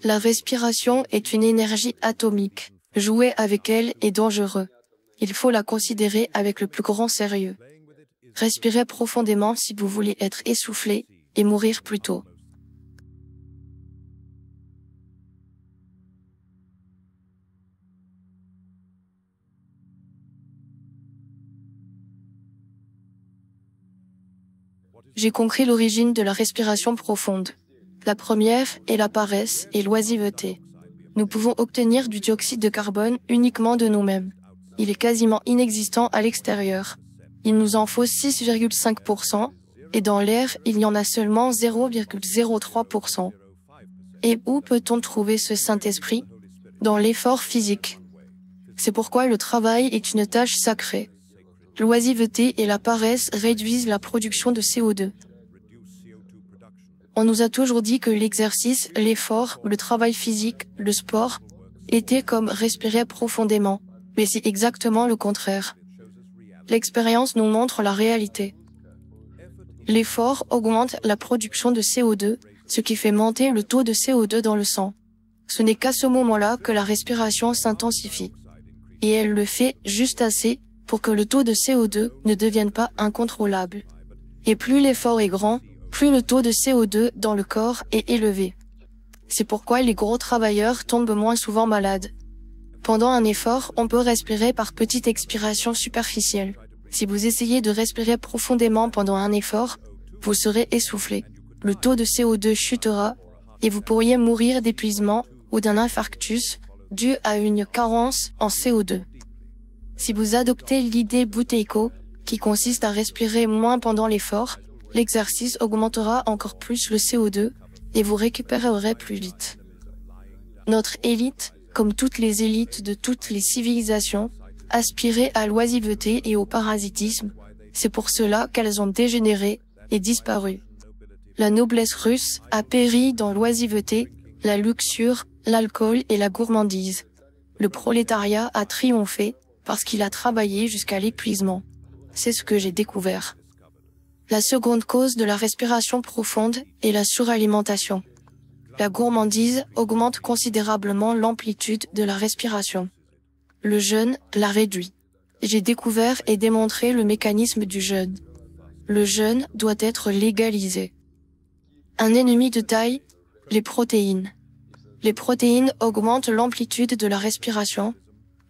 La respiration est une énergie atomique. Jouer avec elle est dangereux. Il faut la considérer avec le plus grand sérieux. Respirez profondément si vous voulez être essoufflé et mourir plus tôt. J'ai compris l'origine de la respiration profonde. La première est la paresse et l'oisiveté. Nous pouvons obtenir du dioxyde de carbone uniquement de nous-mêmes. Il est quasiment inexistant à l'extérieur. Il nous en faut 6,5% et dans l'air, il y en a seulement 0,03%. Et où peut-on trouver ce Saint-Esprit? Dans l'effort physique. C'est pourquoi le travail est une tâche sacrée. L'oisiveté et la paresse réduisent la production de CO2. On nous a toujours dit que l'exercice, l'effort, le travail physique, le sport, étaient comme respirer profondément, mais c'est exactement le contraire. L'expérience nous montre la réalité. L'effort augmente la production de CO2, ce qui fait monter le taux de CO2 dans le sang. Ce n'est qu'à ce moment-là que la respiration s'intensifie. Et elle le fait juste assez pour que le taux de CO2 ne devienne pas incontrôlable. Et plus l'effort est grand, plus le taux de CO2 dans le corps est élevé. C'est pourquoi les gros travailleurs tombent moins souvent malades. Pendant un effort, on peut respirer par petites expirations superficielles. Si vous essayez de respirer profondément pendant un effort, vous serez essoufflé. Le taux de CO2 chutera et vous pourriez mourir d'épuisement ou d'un infarctus dû à une carence en CO2. Si vous adoptez l'idée Buteyko, qui consiste à respirer moins pendant l'effort, l'exercice augmentera encore plus le CO2 et vous récupérerez plus vite. Notre élite, comme toutes les élites de toutes les civilisations, aspirait à l'oisiveté et au parasitisme. C'est pour cela qu'elles ont dégénéré et disparu. La noblesse russe a péri dans l'oisiveté, la luxure, l'alcool et la gourmandise. Le prolétariat a triomphé parce qu'il a travaillé jusqu'à l'épuisement. C'est ce que j'ai découvert. La seconde cause de la respiration profonde est la suralimentation. La gourmandise augmente considérablement l'amplitude de la respiration. Le jeûne la réduit. J'ai découvert et démontré le mécanisme du jeûne. Le jeûne doit être légalisé. Un ennemi de taille, les protéines. Les protéines augmentent l'amplitude de la respiration,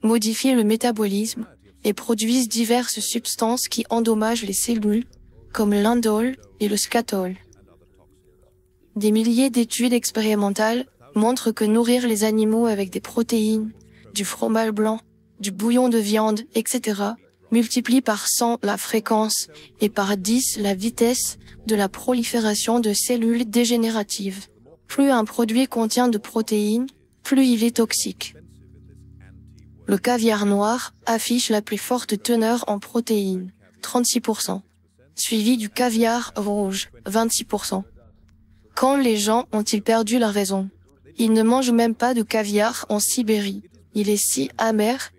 modifient le métabolisme et produisent diverses substances qui endommagent les cellules, comme l'indole et le scatol. Des milliers d'études expérimentales montrent que nourrir les animaux avec des protéines, du fromage blanc, du bouillon de viande, etc., multiplie par 100 la fréquence et par 10 la vitesse de la prolifération de cellules dégénératives. Plus un produit contient de protéines, plus il est toxique. Le caviar noir affiche la plus forte teneur en protéines, 36%, suivi du caviar rouge, 26%. Quand les gens ont-ils perdu la raison? Ils ne mangent même pas de caviar en Sibérie. Il est si amer.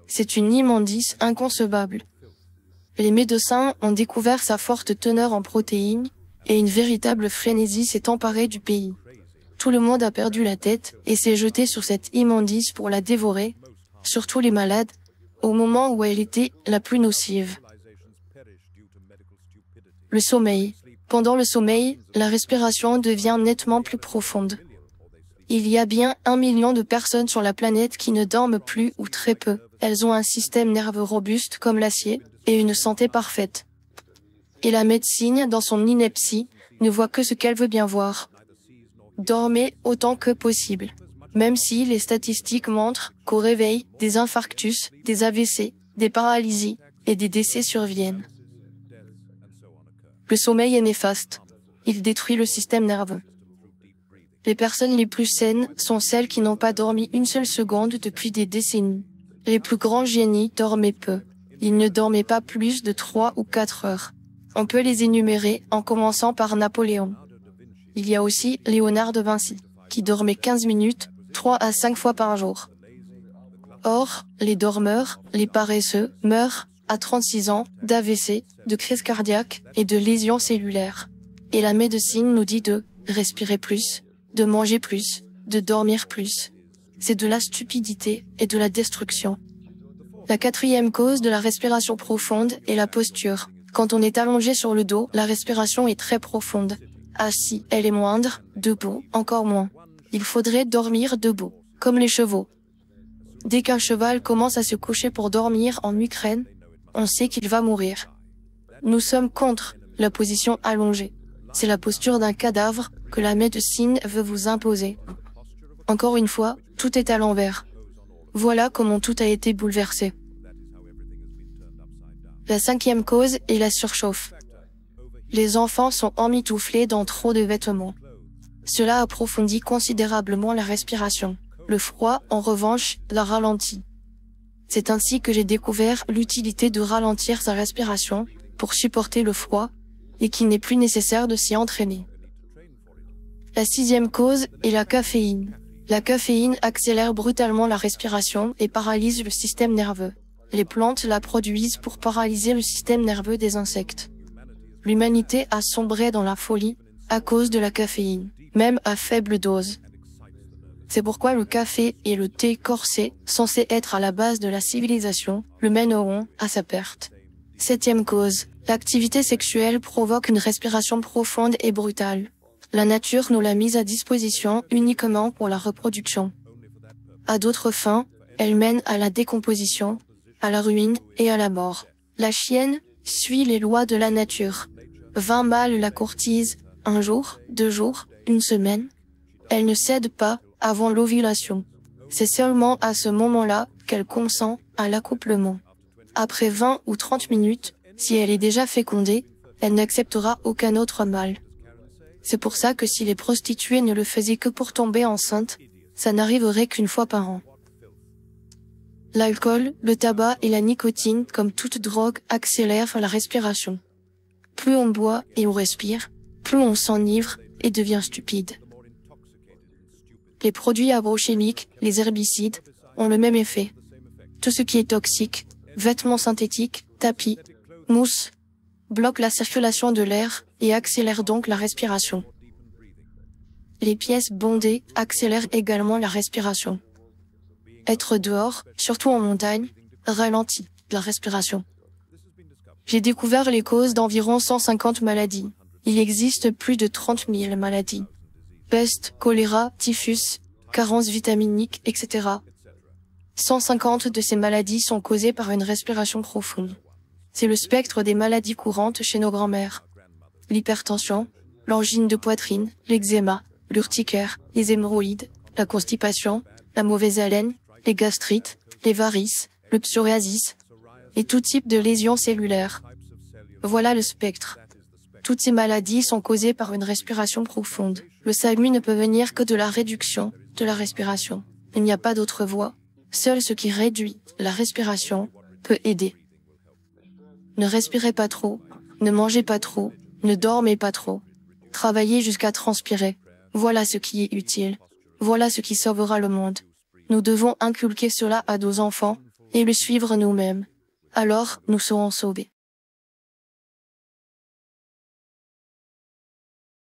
C'est une immondice inconcevable. Les médecins ont découvert sa forte teneur en protéines et une véritable frénésie s'est emparée du pays. Tout le monde a perdu la tête et s'est jeté sur cette immondice pour la dévorer, surtout les malades, au moment où elle était la plus nocive. Le sommeil. Pendant le sommeil, la respiration devient nettement plus profonde. Il y a bien 1 million de personnes sur la planète qui ne dorment plus ou très peu. Elles ont un système nerveux robuste comme l'acier et une santé parfaite. Et la médecine, dans son ineptie, ne voit que ce qu'elle veut bien voir. Dormez autant que possible. Même si les statistiques montrent qu'au réveil, des infarctus, des AVC, des paralysies et des décès surviennent. Le sommeil est néfaste. Il détruit le système nerveux. Les personnes les plus saines sont celles qui n'ont pas dormi une seule seconde depuis des décennies. Les plus grands génies dormaient peu. Ils ne dormaient pas plus de 3 ou 4 heures. On peut les énumérer en commençant par Napoléon. Il y a aussi Léonard de Vinci, qui dormait 15 minutes, 3 à 5 fois par jour. Or, les dormeurs, les paresseux, meurent à 36 ans d'AVC, de crise cardiaque et de lésions cellulaires. Et la médecine nous dit de respirer plus, de manger plus, de dormir plus. C'est de la stupidité et de la destruction. La quatrième cause de la respiration profonde est la posture. Quand on est allongé sur le dos, la respiration est très profonde. Assis, elle est moindre, debout, encore moins. Il faudrait dormir debout, comme les chevaux. Dès qu'un cheval commence à se coucher pour dormir en Ukraine, on sait qu'il va mourir. Nous sommes contre la position allongée. C'est la posture d'un cadavre que la médecine veut vous imposer. Encore une fois, tout est à l'envers. Voilà comment tout a été bouleversé. La cinquième cause est la surchauffe. Les enfants sont emmitouflés dans trop de vêtements. Cela approfondit considérablement la respiration. Le froid, en revanche, la ralentit. C'est ainsi que j'ai découvert l'utilité de ralentir sa respiration pour supporter le froid et qu'il n'est plus nécessaire de s'y entraîner. La sixième cause est la caféine. La caféine accélère brutalement la respiration et paralyse le système nerveux. Les plantes la produisent pour paralyser le système nerveux des insectes. L'humanité a sombré dans la folie à cause de la caféine, même à faible dose. C'est pourquoi le café et le thé corsé, censés être à la base de la civilisation, le mèneront à sa perte. Septième cause, l'activité sexuelle provoque une respiration profonde et brutale. La nature nous l'a mise à disposition uniquement pour la reproduction. À d'autres fins, elle mène à la décomposition, à la ruine et à la mort. La chienne suit les lois de la nature. 20 mâles la courtisent, un jour, 2 jours, une semaine. Elle ne cède pas avant l'ovulation. C'est seulement à ce moment-là qu'elle consent à l'accouplement. Après 20 ou 30 minutes, si elle est déjà fécondée, elle n'acceptera aucun autre mâle. C'est pour ça que si les prostituées ne le faisaient que pour tomber enceinte, ça n'arriverait qu'une fois par an. L'alcool, le tabac et la nicotine, comme toute drogue, accélèrent la respiration. Plus on boit et on respire, plus on s'enivre et devient stupide. Les produits agrochimiques, les herbicides, ont le même effet. Tout ce qui est toxique, vêtements synthétiques, tapis, mousse, bloque la circulation de l'air et accélère donc la respiration. Les pièces bondées accélèrent également la respiration. Être dehors, surtout en montagne, ralentit la respiration. J'ai découvert les causes d'environ 150 maladies. Il existe plus de 30 000 maladies. Peste, choléra, typhus, carence vitaminique, etc. 150 de ces maladies sont causées par une respiration profonde. C'est le spectre des maladies courantes chez nos grands-mères. L'hypertension, l'angine de poitrine, l'eczéma, l'urticaire, les hémorroïdes, la constipation, la mauvaise haleine, les gastrites, les varices, le psoriasis, et tout type de lésions cellulaires. Voilà le spectre. Toutes ces maladies sont causées par une respiration profonde. Le salut ne peut venir que de la réduction de la respiration. Il n'y a pas d'autre voie. Seul ce qui réduit la respiration peut aider. Ne respirez pas trop, ne mangez pas trop, ne dormez pas trop. Travaillez jusqu'à transpirer. Voilà ce qui est utile. Voilà ce qui sauvera le monde. Nous devons inculquer cela à nos enfants et le suivre nous-mêmes. Alors, nous serons sauvés.